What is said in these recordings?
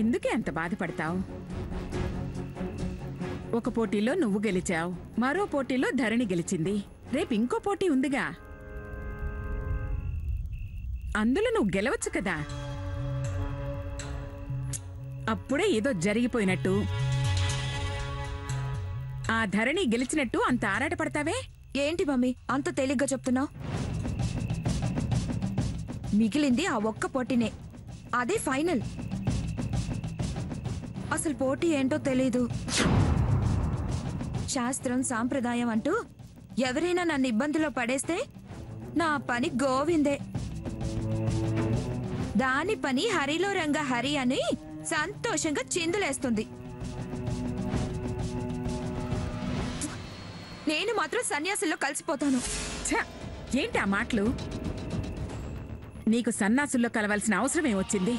ఎందుకే అంత బాధపడతావు? ఒక పోటీలో నువ్వు గెలిచావు, మరో పోటీలో ధరణి గెలిచింది. రేపు ఇంకో పోటీ ఉందిగా, అందులో నువ్వు గెలవచ్చు కదా. అప్పుడే ఏదో జరిగిపోయినట్టు, ఆ ధరణి గెలిచినట్టు అంత ఆరాటపడతావే ఏంటి మమ్మీ అంత తేలిగ్గా చెప్తున్నావు? మిగిలింది ఆ ఒక్క పోటీనే, అదే ఫైనల్. అసలు పోటీ ఏంటో తెలీదు. శాస్త్రం సాంప్రదాయం అంటూ ఎవరైనా నన్ను ఇబ్బందిలో పడేస్తే నా పని గోవిందే. దాని పని హరిలో రంగ హరి అని సంతోషంగా చిందులేస్తుంది. నేను మాత్రం సన్యాసుల్లో కలిసిపోతాను. ఏంటి ఆ మాటలు? నీకు సన్యాసుల్లో కలవాల్సిన అవసరమే వచ్చింది?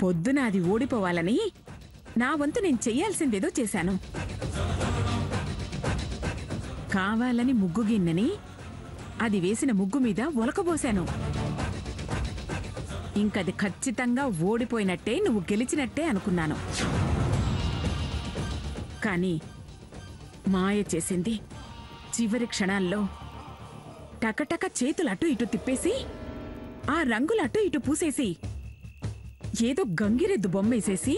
పొద్దున అది ఓడిపోవాలని నా వంతు నేను చెయ్యాల్సిందేదో చేశాను. కావాలని ముగ్గు గిన్నెని అది వేసిన ముగ్గు మీద ఒలకబోశాను. ఇంకది ఖచ్చితంగా ఓడిపోయినట్టే, నువ్వు గెలిచినట్టే అనుకున్నాను. కానీ మాయ చేసింది. చివరి క్షణాల్లో టకటక చేతులు అటు ఇటు తిప్పేసి, ఆ రంగులు అటు ఇటు పూసేసి, ఏదో గంగిరెద్దు బొమ్మేసేసి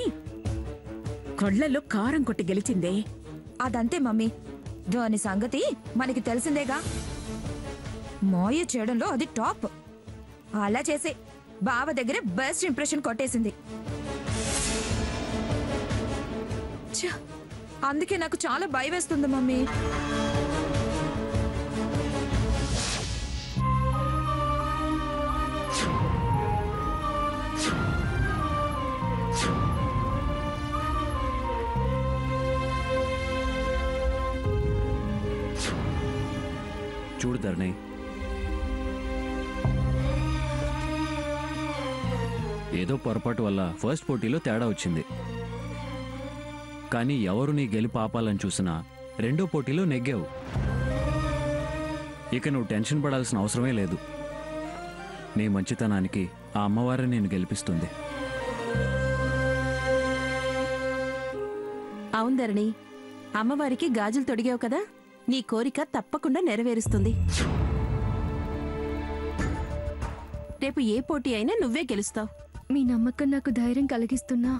కళ్ళల్లో కారం కొట్టి గెలిచిందే. అదంతే మమ్మీ, దాని సంగతి మనకి తెలిసిందేగా. మాయ చేయడంలో అది టాప్. అలా చేసే బావ దగ్గర బెస్ట్ ఇంప్రెషన్ కొట్టేసింది. అందుకే నాకు చాలా భయం వేస్తుంది మమ్మీ. చూడు ధరణి, ఏదో పొరపాటు వల్ల ఫస్ట్ పోటీలో తేడా వచ్చింది. కానీ ఎవరు నీ గెలుపు ఆపాలని చూసినా రెండో పోటీలో నెగ్గావు. ఇక నువ్వు టెన్షన్ పడాల్సిన అవసరమే లేదు. నీ మంచితనానికి ఆ అమ్మవారే నేను గెలిపిస్తుంది. అవును ధరణి, అమ్మవారికి గాజులు తొడిగావు కదా, నీ కోరిక తప్పకుండా నెరవేరుస్తుంది. రేపు ఏ పోటీ అయినా నువ్వే గెలుస్తావు. మీ నమ్మకం నాకు ధైర్యం కలిగిస్తున్నా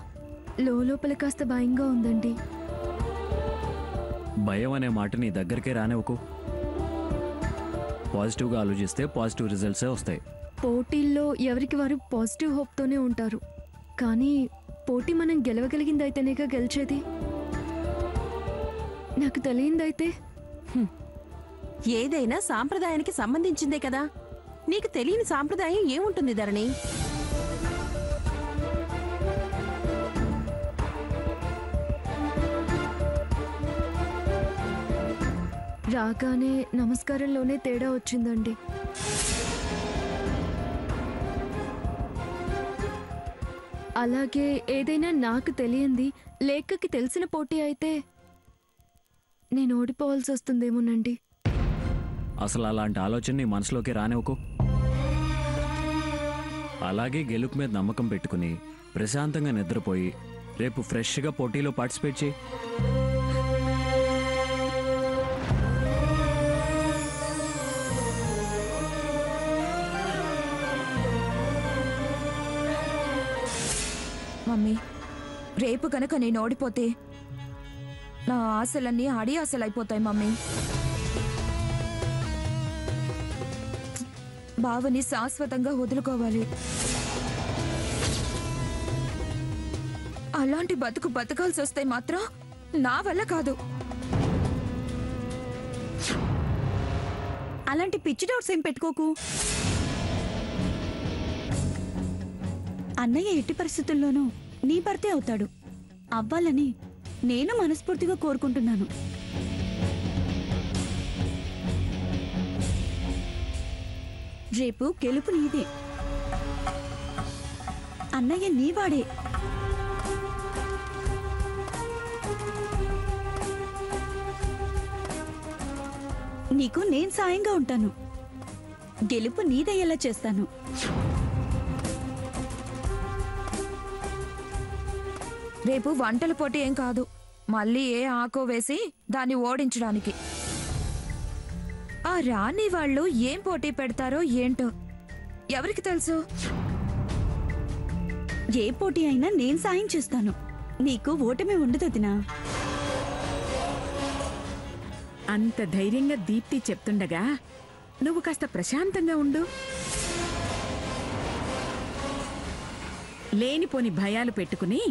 లోపల కాస్త భయంగా ఉందండి. భయం అనే మాట నీ దగ్గరికే రానివ్వకు. పాజిటివ్గా ఆలోచిస్తే పాజిటివ్ రిజల్ట్సే వస్తాయి. పోటీల్లో ఎవరికి వారు పాజిటివ్ హోప్తోనే ఉంటారు. కానీ పోటీ మనం గెలవగలిగిందైతేనేగా గెలిచేది. నాకు తెలియందైతే ఏదైనా సాంప్రదాయానికి సంబంధించిందే కదా. నీకు తెలియని సాంప్రదాయం ఏముంటుంది ధరణి? రాగానే నమస్కారంలోనే తేడా వచ్చిందండి. అలాగే ఏదైనా నాకు తెలియంది లేఖకి తెలిసిన పోటీ అయితే నేను ఓడిపోవాల్సి వస్తుందేమోనండి. అసలు అలాంటి ఆలోచన నీ మనసులోకి రానివ్వకు. అలాగే గెలుపు మీద నమ్మకం పెట్టుకుని ప్రశాంతంగా నిద్రపోయి రేపు ఫ్రెష్గా పోటీలో పార్టిసిపేట్ చేయి. మమ్మీ, రేపు కనుక నేను ఓడిపోతే నా ఆశలన్నీ అడి ఆశలైపోతాయి మమ్మీ. బావని శాశ్వతంగా వదులుకోవాలి. అలాంటి బతుకు బతకాల్సి వస్తే మాత్రం నా వల్ల కాదు. అలాంటి పిచ్చి డౌట్స్ ఏం పెట్టుకోకు. అన్నయ్య ఎట్టి పరిస్థితుల్లోనూ నీ భర్తే అవుతాడు. అవ్వాలని నేను మనస్ఫూర్తిగా కోరుకుంటున్నాను. రేపు గెలుపు నీదే. అన్నయ్య నీవాడే. నీకు నేను సాయంగా ఉంటాను. గెలుపు నీదయ్యేలా చేస్తాను. రేపు వంటల పోటీ ఏం కాదు, మళ్ళీ ఏ ఆకో వేసి దాన్ని ఓడించడానికి. ఆ రాణి వాళ్ళు ఏం పోటీ పెడతారో ఏంటో ఎవరికి తెలుసు? ఏ పోటీ అయినా నేను సాయం చేస్తాను. నీకు ఓటమి ఉండదు వదినా. అంత ధైర్యంగా దీప్తి చెప్తుండగా నువ్వు కాస్త ప్రశాంతంగా ఉండు. లేనిపోని భయాలు పెట్టుకుని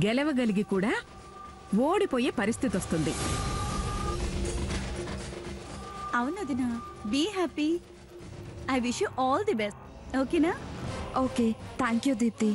గెలవగలిగి కూడా ఓడిపోయే పరిస్థితి వస్తుంది. అవును వదినా, be happy. I wish you all the best. ఓకేనా? Okay, thank you Deepti.